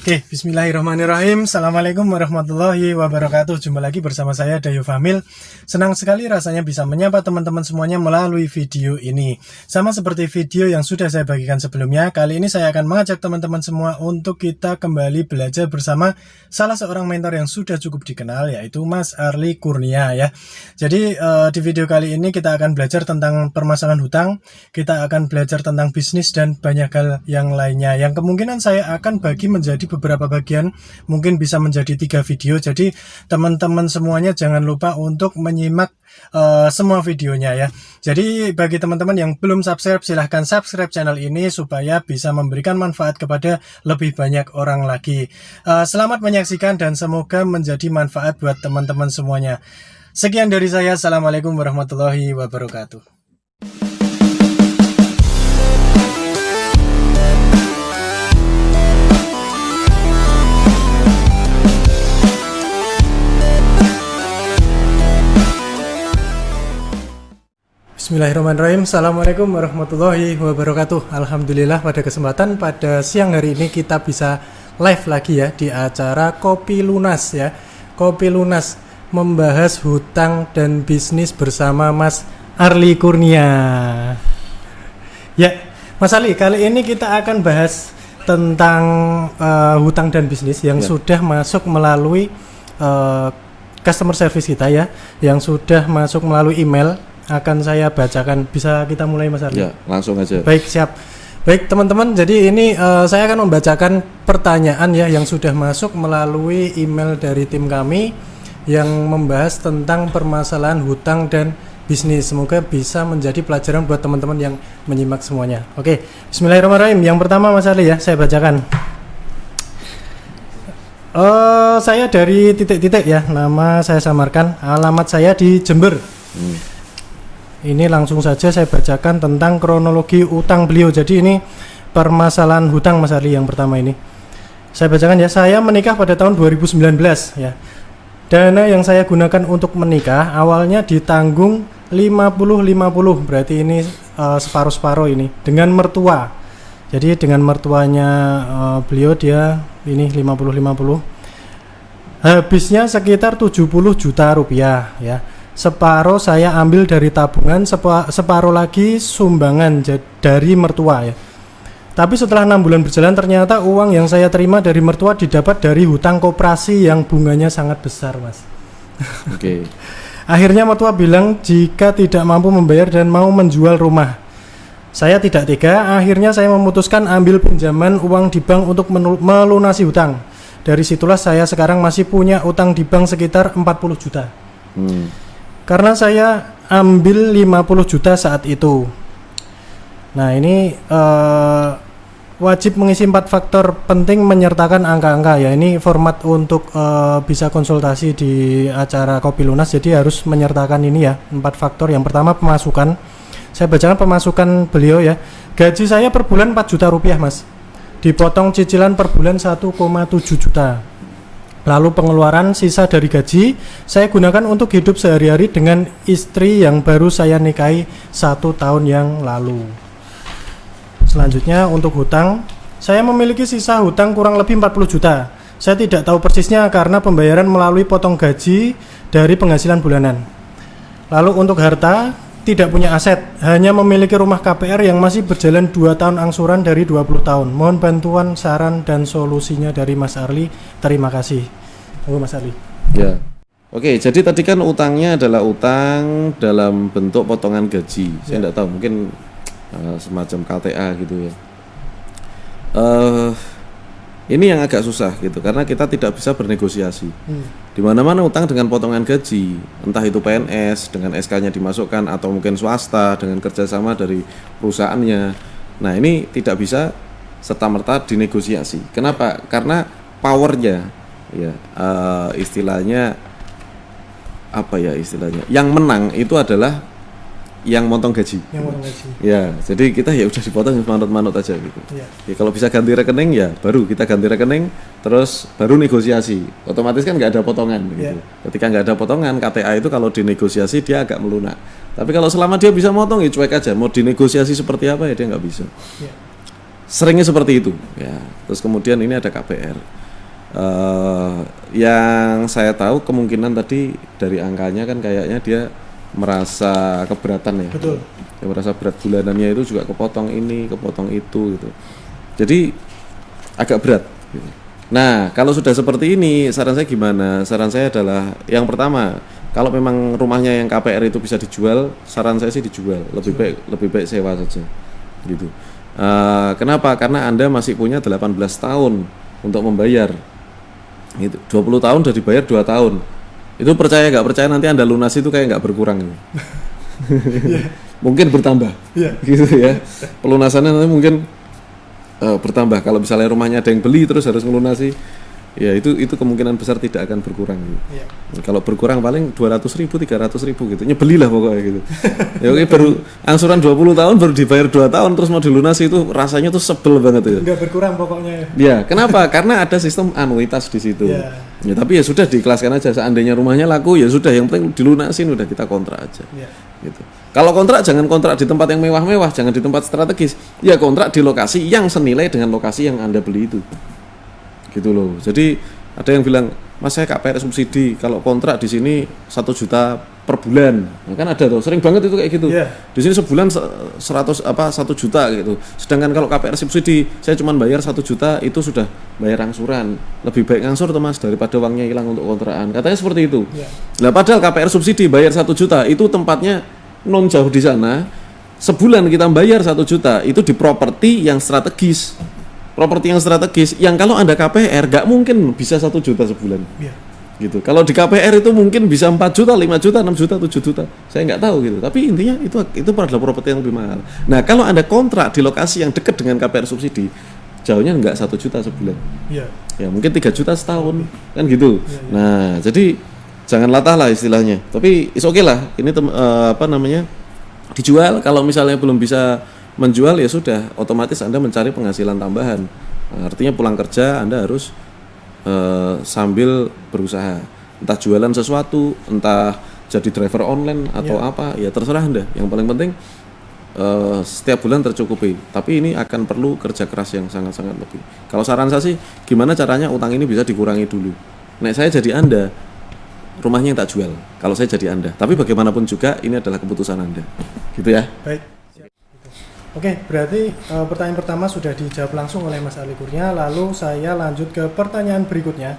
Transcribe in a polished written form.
Oke, bismillahirrahmanirrahim. Assalamualaikum warahmatullahi wabarakatuh. Jumpa lagi bersama saya Dayo Famil. Senang sekali rasanya bisa menyapa teman-teman semuanya melalui video ini. Sama seperti video yang sudah saya bagikan sebelumnya, kali ini saya akan mengajak teman-teman semua untuk kita kembali belajar bersama salah seorang mentor yang sudah cukup dikenal, yaitu Mas Arli Kurnia ya. Jadi di video kali ini kita akan belajar tentang permasalahan hutang, kita akan belajar tentang bisnis dan banyak hal yang lainnya yang kemungkinan saya akan bagi menjadi beberapa bagian, mungkin bisa menjadi 3 video. Jadi teman-teman semuanya jangan lupa untuk menyimak semua videonya ya. Jadi bagi teman-teman yang belum subscribe, silahkan subscribe channel ini supaya bisa memberikan manfaat kepada lebih banyak orang lagi. Selamat menyaksikan dan semoga menjadi manfaat buat teman-teman semuanya. Sekian dari saya. Assalamualaikum warahmatullahi wabarakatuh. Bismillahirrahmanirrahim. Assalamualaikum warahmatullahi wabarakatuh. Alhamdulillah pada siang hari ini kita bisa live lagi ya di acara Kopi Lunas ya. Kopi Lunas membahas hutang dan bisnis bersama Mas Arli Kurnia. Ya, Mas Arli, kali ini kita akan bahas tentang hutang dan bisnis yang sudah masuk melalui customer service kita ya, yang sudah masuk melalui email. Akan saya bacakan. Bisa kita mulai Mas Arli? Ya, langsung aja. Baik, siap. Baik teman-teman, jadi ini saya akan membacakan pertanyaan ya yang sudah masuk melalui email dari tim kami yang membahas tentang permasalahan hutang dan bisnis. Semoga bisa menjadi pelajaran buat teman-teman yang menyimak semuanya. Oke, bismillahirrahmanirrahim. Yang pertama Mas Arli ya, saya bacakan. Saya dari titik-titik ya, nama saya samarkan, alamat saya di Jember. Ini langsung saja saya bacakan tentang kronologi utang beliau. Jadi ini permasalahan hutang Mas Arli yang pertama ini. Saya bacakan ya, saya menikah pada tahun 2019 ya. Dana yang saya gunakan untuk menikah awalnya ditanggung 50-50, berarti ini separuh-separuh ini dengan mertua. Jadi dengan mertuanya beliau dia ini 50-50. Habisnya sekitar 70 juta rupiah ya. Separuh saya ambil dari tabungan, separuh lagi sumbangan dari mertua ya. Tapi setelah 6 bulan berjalan ternyata uang yang saya terima dari mertua didapat dari hutang koperasi yang bunganya sangat besar Mas. Oke. Akhirnya mertua bilang jika tidak mampu membayar dan mau menjual rumah. Saya tidak tega, akhirnya saya memutuskan ambil pinjaman uang di bank untuk melunasi hutang. Dari situlah saya sekarang masih punya utang di bank sekitar 40 juta. Karena saya ambil 50 juta saat itu. Nah ini wajib mengisi 4 faktor penting menyertakan angka-angka ya. Ini format untuk bisa konsultasi di acara Kopi Lunas. Jadi harus menyertakan ini ya, 4 faktor. Yang pertama pemasukan. Saya bacakan pemasukan beliau ya. Gaji saya per bulan 4 juta rupiah Mas. Dipotong cicilan per bulan 1,7 juta. Lalu pengeluaran sisa dari gaji saya gunakan untuk hidup sehari-hari dengan istri yang baru saya nikahi 1 tahun yang lalu. Selanjutnya untuk hutang, saya memiliki sisa hutang kurang lebih 40 juta. Saya tidak tahu persisnya karena pembayaran melalui potong gaji dari penghasilan bulanan. Lalu untuk harta, tidak punya aset, hanya memiliki rumah KPR yang masih berjalan 2 tahun angsuran dari 20 tahun. Mohon bantuan, saran, dan solusinya dari Mas Arli. Terima kasih. Mas Arli. Ya. Oke, jadi tadi kan utangnya adalah utang dalam bentuk potongan gaji. Saya tidak tahu, mungkin semacam KTA gitu ya. Ini yang agak susah gitu, karena kita tidak bisa bernegosiasi. Di mana-mana utang dengan potongan gaji, entah itu PNS dengan SK-nya dimasukkan atau mungkin swasta dengan kerjasama dari perusahaannya. Nah ini tidak bisa serta-merta dinegosiasi. Kenapa? Karena powernya, ya istilahnya apa ya istilahnya? Yang menang itu adalah yang motong gaji. Ya, jadi kita ya udah dipotong manut-manut aja gitu. Ya kalau bisa ganti rekening ya baru kita ganti rekening, terus baru negosiasi. Otomatis kan nggak ada potongan gitu. Ketika nggak ada potongan, KTA itu kalau dinegosiasi dia agak melunak. Tapi kalau selama dia bisa motong ya cuek aja. Mau dinegosiasi seperti apa ya dia nggak bisa. seringnya seperti itu ya. Terus kemudian ini ada KPR. Yang saya tahu kemungkinan tadi dari angkanya kan kayaknya dia merasa keberatan ya. Betul. Dia merasa berat bulanannya itu juga kepotong ini, kepotong itu gitu. Jadi agak berat gitu. Nah, kalau sudah seperti ini, saran saya gimana? Saran saya adalah yang pertama, kalau memang rumahnya yang KPR itu bisa dijual, saran saya sih dijual. Lebih baik sewa saja. Gitu. Kenapa? Karena Anda masih punya 18 tahun untuk membayar. Gitu. 20 tahun udah dibayar 2 tahun. Itu percaya nggak percaya nanti Anda lunasi itu kayak nggak berkurang. Mungkin bertambah. Gitu ya. Pelunasannya nanti mungkin bertambah. Kalau misalnya rumahnya ada yang beli terus harus melunasi, ya itu kemungkinan besar tidak akan berkurang. Kalau berkurang paling 200.000, 300.000 gitu. Nyebelilah pokoknya gitu. Ya oke, baru angsuran 20 tahun baru dibayar 2 tahun terus mau dilunasi itu rasanya tuh sebel banget ya. Enggak berkurang pokoknya. Ya, kenapa? Karena ada sistem anuitas di situ. Ya, tapi ya sudah diikhlaskan aja. Seandainya rumahnya laku ya sudah, yang penting dilunasin, udah kita kontrak aja. Gitu. Kalau kontrak jangan kontrak di tempat yang mewah-mewah, jangan di tempat strategis. Ya kontrak di lokasi yang senilai dengan lokasi yang Anda beli itu. Gitu loh. Jadi ada yang bilang, "Mas, saya KPR subsidi, kalau kontrak di sini 1 juta per bulan." Nah, kan ada tuh, sering banget itu kayak gitu. Di sini sebulan 1 juta gitu. Sedangkan kalau KPR subsidi, saya cuma bayar 1 juta itu sudah bayar angsuran. Lebih baik ngangsur tuh Mas daripada uangnya hilang untuk kontrakan. Katanya seperti itu. Nah, padahal KPR subsidi bayar 1 juta itu tempatnya non jauh di sana. Sebulan kita bayar 1 juta itu di properti yang strategis. Properti yang strategis yang kalau Anda KPR gak mungkin bisa 1 juta sebulan. Gitu. Kalau di KPR itu mungkin bisa 4 juta, 5 juta, 6 juta, 7 juta. Saya nggak tahu gitu. Tapi intinya itu adalah properti yang lebih mahal. Nah, kalau Anda kontrak di lokasi yang dekat dengan KPR subsidi, jauhnya nggak 1 juta sebulan. Ya mungkin 3 juta setahun kan gitu. Nah, jadi jangan latah lah istilahnya. Tapi is okay lah. Ini dijual. Kalau misalnya belum bisa menjual ya sudah, otomatis Anda mencari penghasilan tambahan. Nah, artinya pulang kerja Anda harus sambil berusaha. Entah jualan sesuatu, entah jadi driver online atau apa, ya terserah Anda. Yang paling penting setiap bulan tercukupi. Tapi ini akan perlu kerja keras yang sangat-sangat lebih. Kalau saran saya sih, gimana caranya utang ini bisa dikurangi dulu. Nek saya jadi Anda, rumahnya yang tak jual. Kalau saya jadi Anda, tapi bagaimanapun juga ini adalah keputusan Anda, gitu ya. Baik. Oke, berarti pertanyaan pertama sudah dijawab langsung oleh Mas Ali Kurnia. Lalu saya lanjut ke pertanyaan berikutnya.